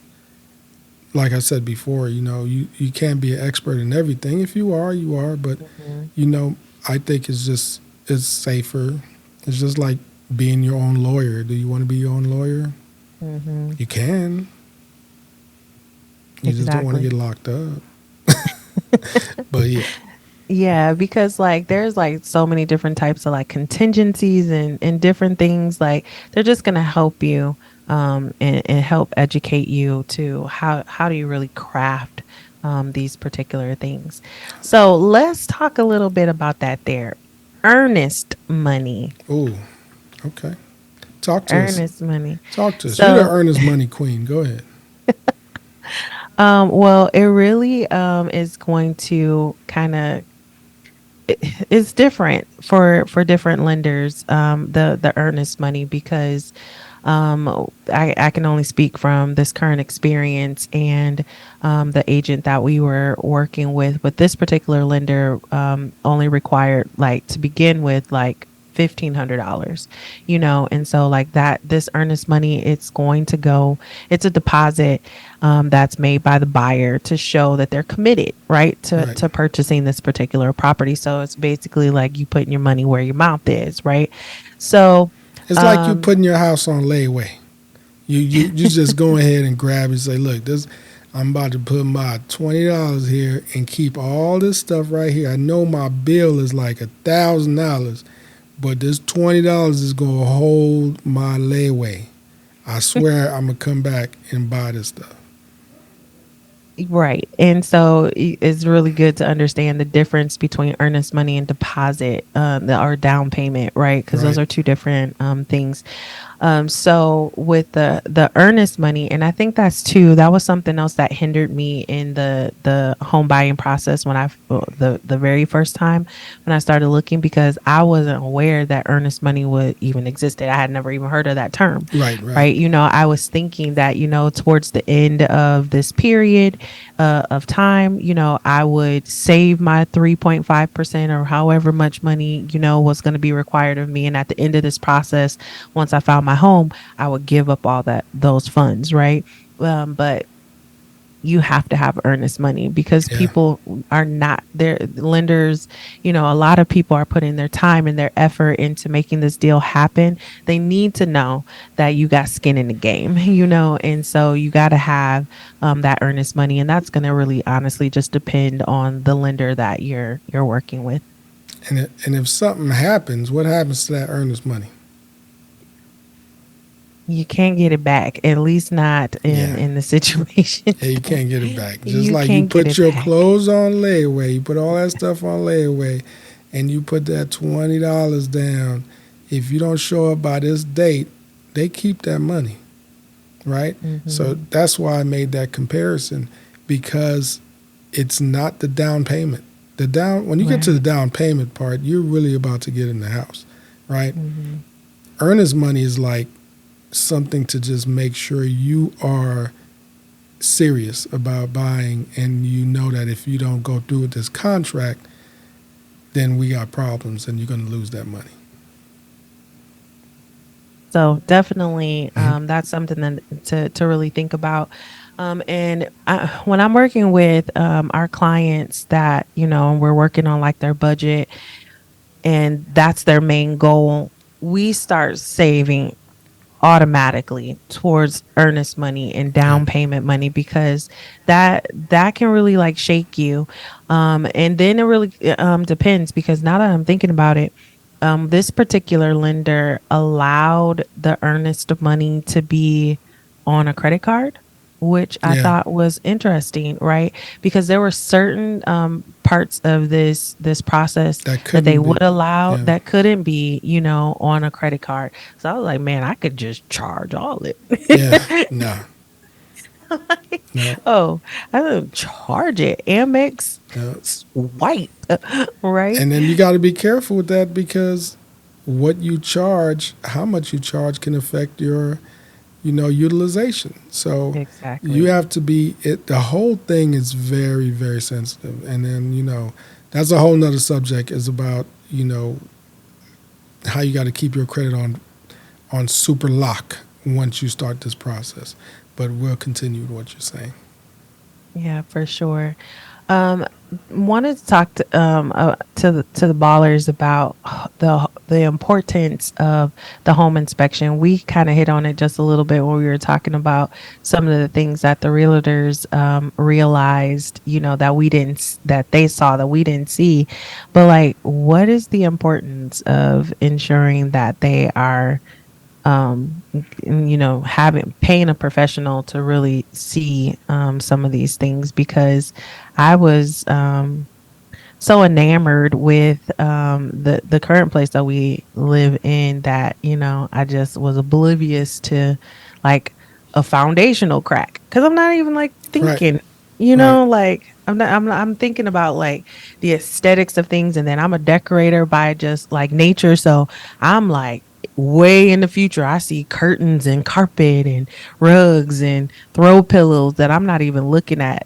like I said before. You can't be an expert in everything. If you are, you are. But Mhm. I think it's safer. It's just like being your own lawyer. Do you want to be your own lawyer? Mhm. You can. You just don't want to Exactly. get locked up. But yeah, Yeah, because like there's like so many different types of like contingencies and different things. Like they're just gonna help you and help educate you to how do you really craft these particular things. So let's talk a little bit about that there. Earnest money. ooh, okay. Talk to us. Earnest money. Talk to us. You're the So earnest money queen. Go ahead. well, it really is going to kind of it's different for different lenders, the earnest money, because I can only speak from this current experience and the agent that we were working with. But this particular lender only required, like, to begin with, like $1,500, and so like that, this earnest money, it's going to go, it's a deposit that's made by the buyer to show that they're committed, right, to Right. purchasing this particular property. So it's basically like you putting your money where your mouth is, right? So It's like you um putting your house on layaway. You just go ahead and grab and say, look, this. I'm about to put my $20 here and keep all this stuff right here. I know my bill is like $1,000, but this $20 is gonna hold my layaway. I swear I'm gonna come back and buy this stuff. Right. And so it's really good to understand the difference between earnest money and deposit, or down payment, right? Because those Right, are two different things. So with the earnest money, and I think that was something else that hindered me in the home buying process when the very first time when I started looking, because I wasn't aware that earnest money would even existed. I had never even heard of that term, right, right. right? I was thinking that, towards the end of this period of time, I would save my 3.5% or however much money, was going to be required of me. And at the end of this process, once I found my home, I would give up all those funds, right? But you have to have earnest money because Yeah. people are not their lenders. A lot of people are putting their time and their effort into making this deal happen. They need to know that you got skin in the game, and so you got to have that earnest money, and that's going to really honestly just depend on the lender that you're working with. And if something happens, what happens to that earnest money? You can't get it back, at least not in Yeah. in the situation. Yeah, you can't get it back. Just You like you can't get put it your back. clothes on layaway, you put all that stuff on layaway, and you put that $20 down. If you don't show up by this date, they keep that money, right? So Hmm. that's why I made that comparison, because it's not the down payment. The down When you get to the Right. down payment part, you're really about to get in the house, right? Hmm. Earnest money is like something to just make sure you are serious about buying, and you know that if you don't go through with this contract, then we got problems and you're going to lose that money. So definitely, Mhm. that's something that to really think about. And when I'm working with our clients that we're working on like their budget, and that's their main goal, we start saving automatically towards earnest money and Yeah. down payment money, because that can really like shake you. And then it really depends, because now that I'm thinking about it, this particular lender allowed the earnest money to be on a credit card, which I Yeah. thought was interesting, right? Because there were certain parts of this process That that they couldn't be. would allow Yeah. that couldn't be, on a credit card. So I was like, man, I could just charge all Yeah. it. No. No. Oh, I don't charge it. Amex No. swipe, right? And then you got to be careful with that, because what you charge, how much you charge, can affect your, utilization. So you Exactly. have to be it. The whole thing is very, very sensitive. And then, that's a whole nother subject, is about, how you got to keep your credit on super lock once you start this process. But we'll continue with what you're saying. Yeah, for sure. Um, Wanted to talk to the ballers about the importance of the home inspection. We kind of hit on it just a little bit when we were talking about some of the things that the realtors realized, that they saw that we didn't see. But like, what is the importance of ensuring that they are having paying a professional to really see some of these things, because I was so enamored with the current place that we live in, that I just was oblivious to like a foundational crack, because I'm not even like Right. thinking, Right. like I'm thinking about like the aesthetics of things, and then I'm a decorator by just like nature, so I'm like way in the future I see curtains and carpet and rugs and throw pillows that I'm not even looking at,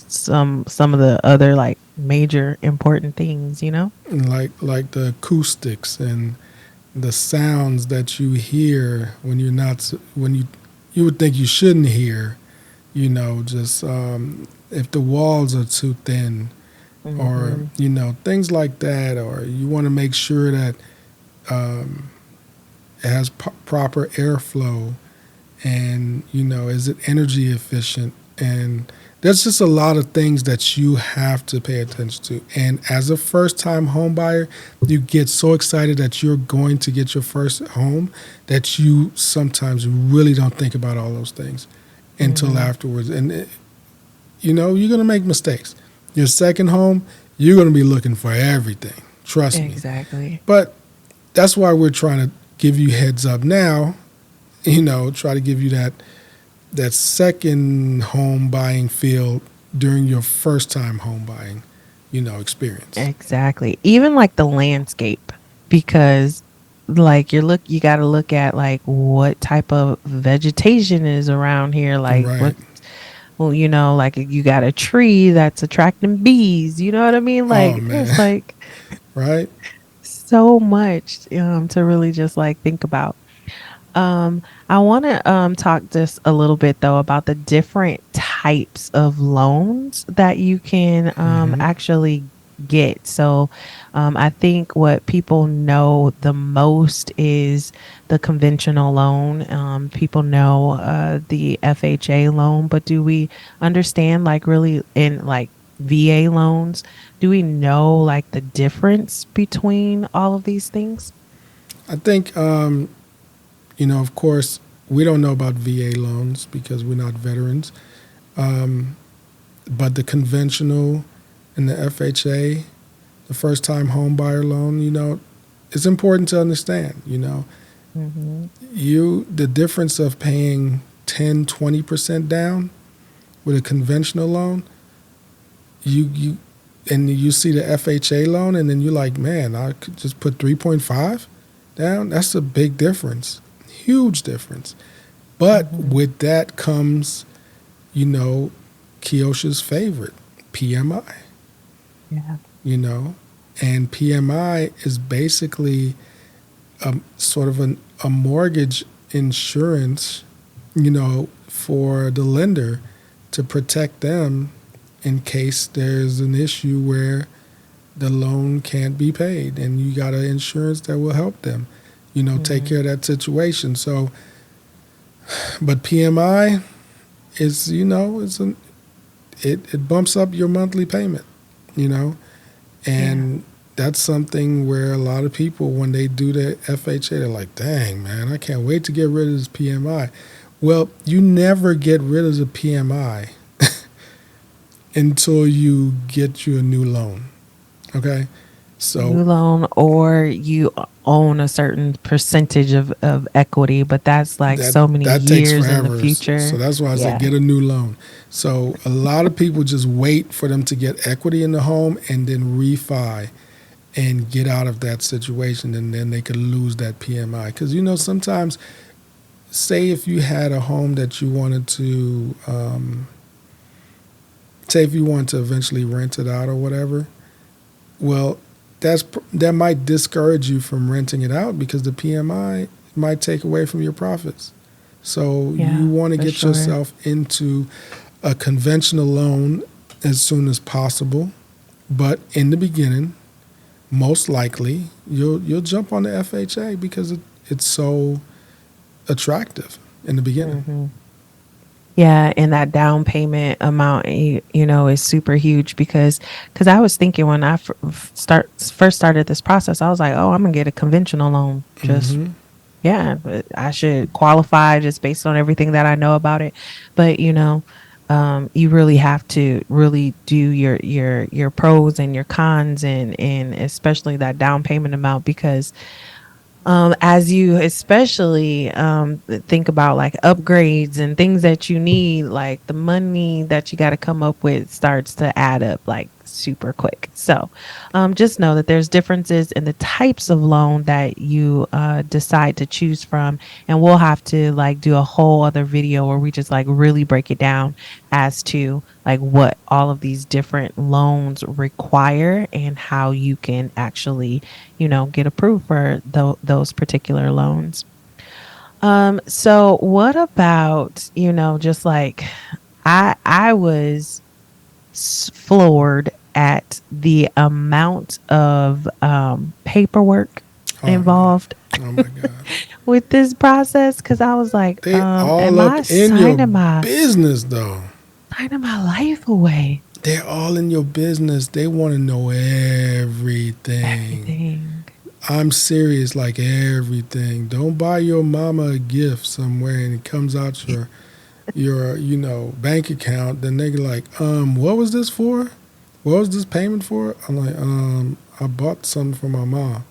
some of the other like major important things. And like the acoustics and the sounds that you hear when you're not, when you would think you shouldn't hear, just if the walls are too thin, or Hmm. things like that, or you want to make sure that um, it has proper airflow, and is it energy efficient, And there's just a lot of things that you have to pay attention to. And as a first time home buyer, you get so excited that you're going to get your first home that you sometimes really don't think about all those things until Hmm. afterwards. And, you're going to make mistakes. Your second home, you're going to be looking for everything. Trust me. Exactly. But that's why we're trying to give you heads up now, try to give you that second home buying feel during your first time home buying, experience. Exactly. Even like the landscape, because like you got to look at like what type of vegetation is around here. Like Right. what, well, like you got a tree that's attracting bees. You know what I mean? Oh Like man. there's like Right. so much to really just like think about. I want to talk just a little bit though about the different types of loans that you can actually get. So, I think what people know the most is the conventional loan. People know the FHA loan, but do we understand like really in like VA loans? Do we know like the difference between all of these things? I think, of course, we don't know about VA loans because we're not veterans. Um, but the conventional and the FHA, the first time home buyer loan, it's important to understand, Hmm. the difference of paying 10, 20% down with a conventional loan, you and you see the FHA loan, and then you're like, man, I could just put 3.5 down. That's a big difference, huge difference. But Hmm. with that comes, you know, Kiosha's favorite, PMI. Yeah. You know, and PMI is basically sort of a mortgage insurance, for the lender to protect them in case there's an issue where the loan can't be paid, and you got an insurance that will help them, take Hmm. care of that situation. So, but PMI is, it bumps up your monthly payment, you know, Yeah. and that's something where a lot of people, when they do the FHA, they're like, dang, man, I can't wait to get rid of this PMI. Well, you never get rid of the PMI until you get you a new loan. Okay. So New loan or you own a certain percentage of equity, but that's like that so many that takes years in the forever. So future. that's why I said Yeah. get a new loan. So a lot of people just wait for them to get equity in the home and then refi and get out of that situation, and then they could lose that PMI. Because sometimes, say if you had a home that you wanted to, say if you wanted to eventually rent it out or whatever, well, that might discourage you from renting it out because the PMI might take away from your profits. So you Yeah, want to for get sure. yourself into a conventional loan as soon as possible, but in the beginning, most likely you'll jump on the FHA because it's so attractive in the beginning. Hmm. Yeah, and that down payment amount, is super huge because I was thinking when I first started this process, I was like, oh, I'm gonna get a conventional loan. Just Hmm. yeah, but I should qualify just based on everything that I know about it. But you really have to really do your pros and your cons and especially that down payment amount because as you especially think about like upgrades and things that you need, like the money that you got to come up with starts to add up like super quick. So just know that there's differences in the types of loan that you decide to choose from. And we'll have to like do a whole other video where we just like really break it down as to like what all of these different loans require and how you can actually get approved for those particular loans. So what about, just like I was floored at the amount of paperwork Oh man, involved oh my God, with this process because I was like, they all am up I in your signing my business though. signing my life away. They're all in your business. They want to know everything. Everything. I'm serious, like everything. Don't buy your mama a gift somewhere and it comes out your bank account. Then they're like, what was this for? What was this payment for? I'm like, I bought something for my mom.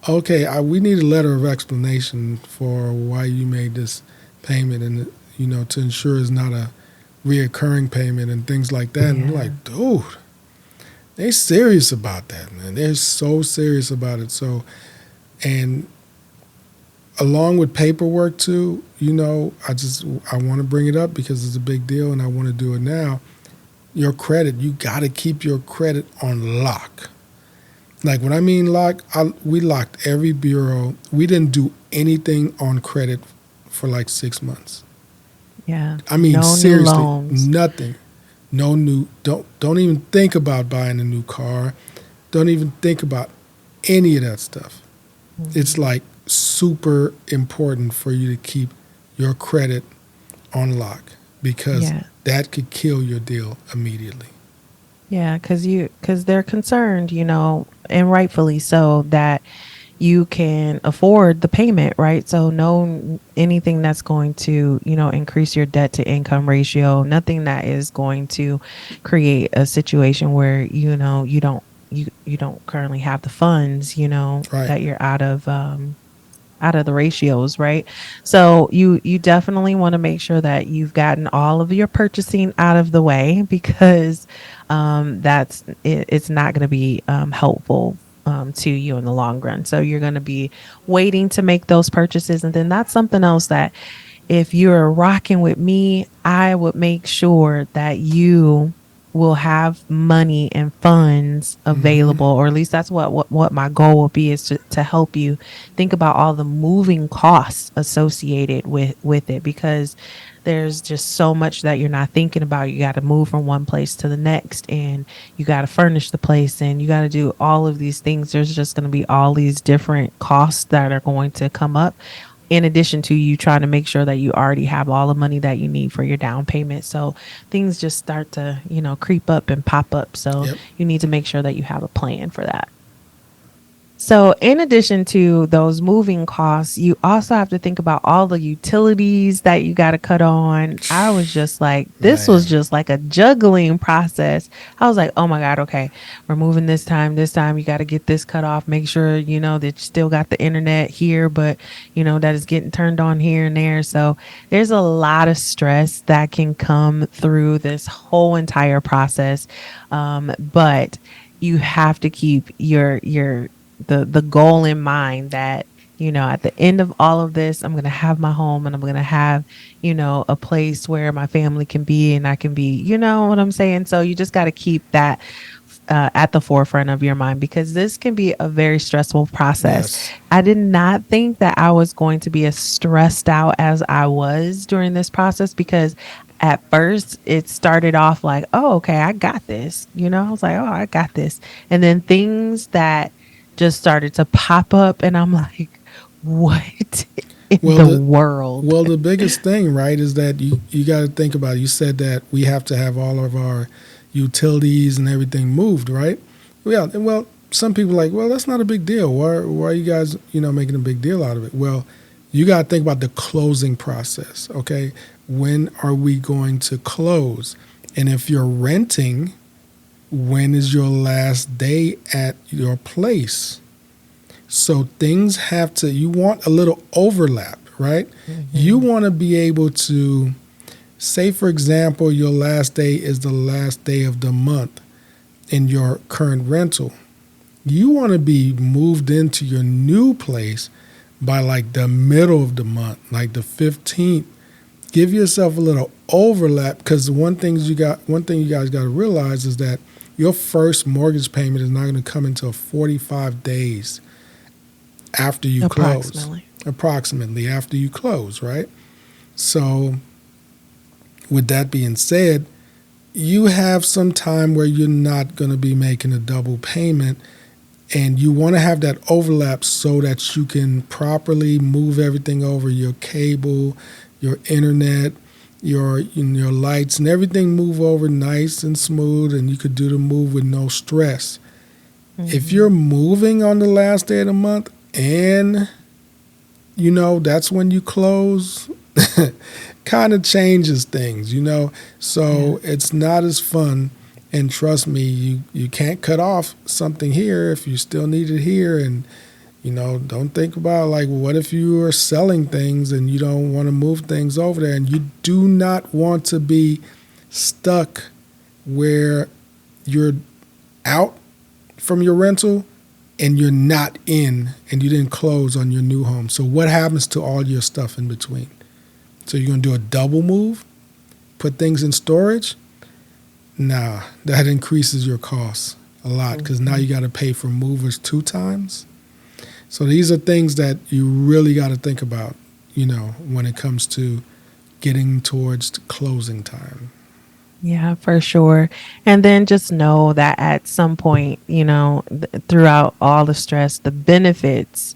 Okay, we need a letter of explanation for why you made this payment, and to ensure it's not a reoccurring payment and things like that. And we're Yeah. like, dude, they serious about that, man. They're so serious about it. So, and along with paperwork too, I want to bring it up because it's a big deal, and I want to do it now. Your credit, you got to keep your credit on lock. Like when I mean lock, we locked every bureau. We didn't do anything on credit for like 6 months. Yeah. I mean, No new seriously, loans. nothing. No new. Don't even think about buying a new car. Don't even think about any of that stuff. It's Mhm. like super important for you to keep your credit on lock because Yeah. that could kill your deal immediately. Yeah, because they're concerned, and rightfully so, that you can afford the payment, right? So no anything that's going to, increase your debt to income ratio, nothing that is going to create a situation where, you don't currently have the funds, Right. that you're out of the ratios, right? So you definitely want to make sure that you've gotten all of your purchasing out of the way because it's not going to be helpful to you in the long run. So you're going to be waiting to make those purchases, and then that's something else that if you're rocking with me, I would make sure that you will have money and funds Hmm. available, or at least that's what my goal will be, is to help you think about all the moving costs associated with it, because there's just so much that you're not thinking about. You got to move from one place to the next, and you got to furnish the place, and you got to do all of these things. There's just going to be all these different costs that are going to come up, in addition to you trying to make sure that you already have all the money that you need for your down payment. So things just start to, creep up and pop up. So Yep. you need to make sure that you have a plan for that. So, in addition to those moving costs, you also have to think about all the utilities that you got to cut on. I was just like, this was Man. just like a juggling process. I was like, oh my God, okay, we're moving this time, you got to get this cut off. Make sure, that you still got the internet here, but, that is getting turned on here and there. So, there's a lot of stress that can come through this whole entire process. But you have to keep the goal in mind that, at the end of all of this, I'm going to have my home, and I'm going to have, a place where my family can be, and I can be, you know what I'm saying? So you just got to keep that at the forefront of your mind, because this can be a very stressful process. Yes. I did not think that I was going to be as stressed out as I was during this process, because at first it started off like, oh, okay, I got this. I was like, oh, I got this. And then things that just started to pop up, and I'm like, what in Well, the the world? well the biggest thing, right, is that you got to think about it. You said that we have to have all of our utilities and everything moved, right? Yeah. Well, some people are like, well, that's not a big deal. Why are you guys making a big deal out of it? Well, you got to think about the closing process. Okay, when are we going to close? And if you're renting, when is your last day at your place? So things have to, you want a little overlap, right? You Hmm. want to be able to say, for example, your last day is the last day of the month in your current rental. You want to be moved into your new place by like the middle of the month, like the 15th. Give yourself a little overlap, because one thing you guys got to realize is that your first mortgage payment is not going to come until 45 days after you close, Approximately. approximately after you close, right? So, with that being said, you have some time where you're not going to be making a double payment, and you want to have that overlap so that you can properly move everything over, your cable, your internet, your lights and everything move over nice and smooth, and you could do the move with no stress. If Hmm. you're moving on the last day of the month and that's when you close, kind of changes things, Yeah. so it's not as fun. And trust me, you can't cut off something here if you still need it here. And don't think about, like, what if you are selling things and you don't want to move things over there, and you do not want to be stuck where you're out from your rental and you're not in and you didn't close on your new home. So what happens to all your stuff in between? So you're going to do a double move, put things in storage? Nah, that increases your costs a lot, because now Hmm. you got to pay for movers 2 times. So these are things that you really got to think about, when it comes to getting towards the closing time. Yeah, for sure. And then just know that at some point, throughout all the stress, the benefits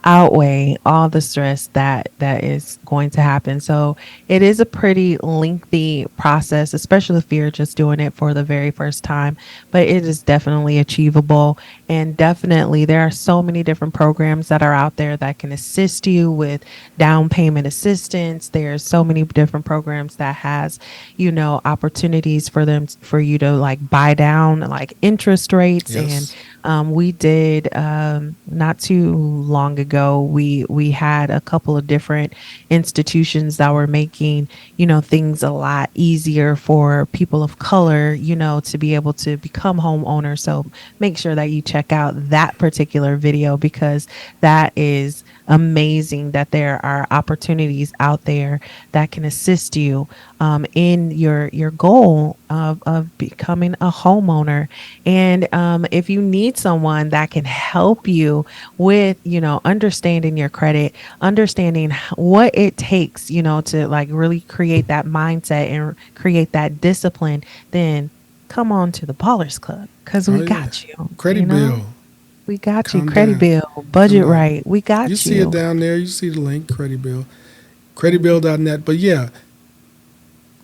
outweigh all the stress that is going to happen. So it is a pretty lengthy process, especially if you're just doing it for the very first time, but it is definitely achievable. And definitely there are so many different programs that are out there that can assist you with down payment assistance. There's so many different programs that has, opportunities for them, for you to like buy down like interest rates. And Yes. we did, not too long ago, we had a couple of different institutions that were making, things a lot easier for people of color, to be able to become homeowners. So make sure that you check out that particular video, because that is amazing that there are opportunities out there that can assist you, in your goal of becoming a homeowner. And if you need someone that can help you with, understanding your credit, understanding what it takes, to like really create that mindset and create that discipline, then come on to the Ballers Club, because Oh we yeah. got you, Credit bill. we got you. Come Credit down. bill, Come budget down. right, we You got see it you. down there. You see the link, Credit bill. Mhm. Creditbill.net. But yeah,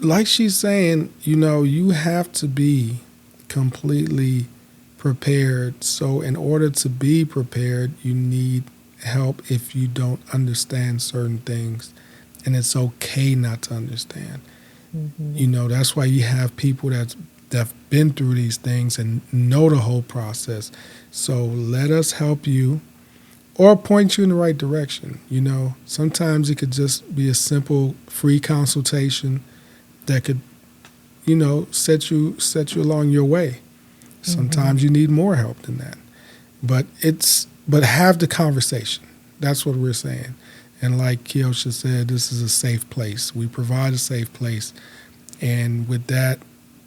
like she's saying, you have to be completely prepared. So, in order to be prepared, you need help if you don't understand certain things. And it's okay not to understand. Mhm. That's why you have people that've been through these things and know the whole process. So, let us help you or point you in the right direction. Sometimes it could just be a simple free consultation that could set you along your way. Mhm. Sometimes you need more help than that, but have the conversation. That's what we're saying. And like Kiosha said, this is a safe place. We provide a safe place, and with that,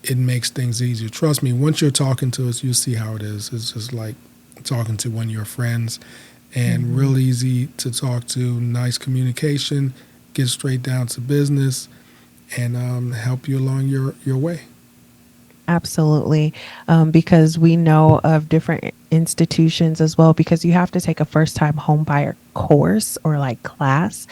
it makes things easier. Trust me, once you're talking to us, you'll see how it is. It's just like talking to one of your friends, and Mhm. real easy to talk to, nice communication, get straight down to business, and help you along your way. Absolutely. Because we know of different institutions as well, because you have to take a first time home buyer course or like class.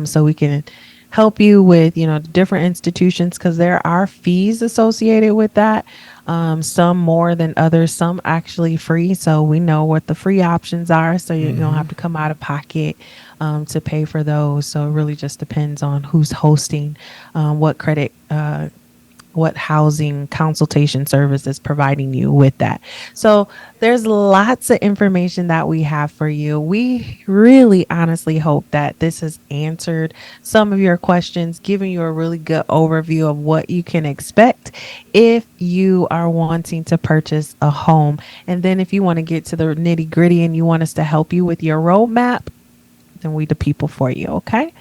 So we can help you with, different institutions, because there are fees associated with that. Some more than others, some actually free. So we know what the free options are. So you don't Hmm. have to come out of pocket, to pay for those. So it really just depends on who's hosting, what credit, what housing consultation service is providing you with that. So there's lots of information that we have for you. We really honestly hope that this has answered some of your questions, giving you a really good overview of what you can expect if you are wanting to purchase a home. And then if you want to get to the nitty gritty and you want us to help you with your roadmap, then we the people for you. Okay.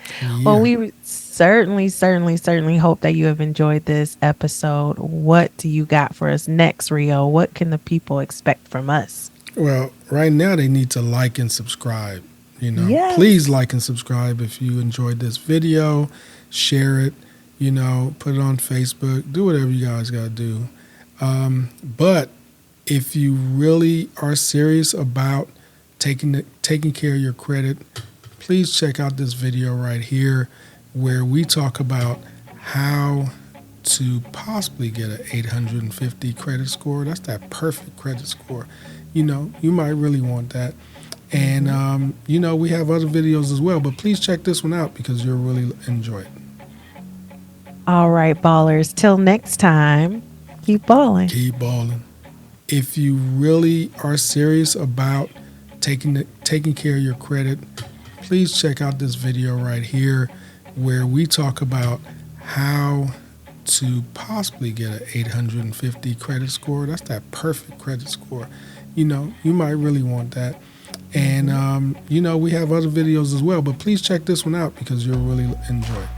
Well, Yeah. we certainly, certainly, certainly hope that you have enjoyed this episode. What do you got for us next, Rio? What can the people expect from us? Well, right now they need to like and subscribe. Please Yes. like and subscribe if you enjoyed this video. Share it. Put it on Facebook. Do whatever you guys got to do. But if you really are serious about taking care of your credit, please check out this video right here, where we talk about how to possibly get an 850 credit score. That's that perfect credit score. You might really want that. And, we have other videos as well, but please check this one out because you'll really enjoy it. All right, ballers. Till next time, keep balling. Keep balling. If you really are serious about taking care of your credit, please check out this video right here where we talk about how to possibly get an 850 credit score. That's that perfect credit score. You might really want that. And, we have other videos as well, but please check this one out because you'll really enjoy it.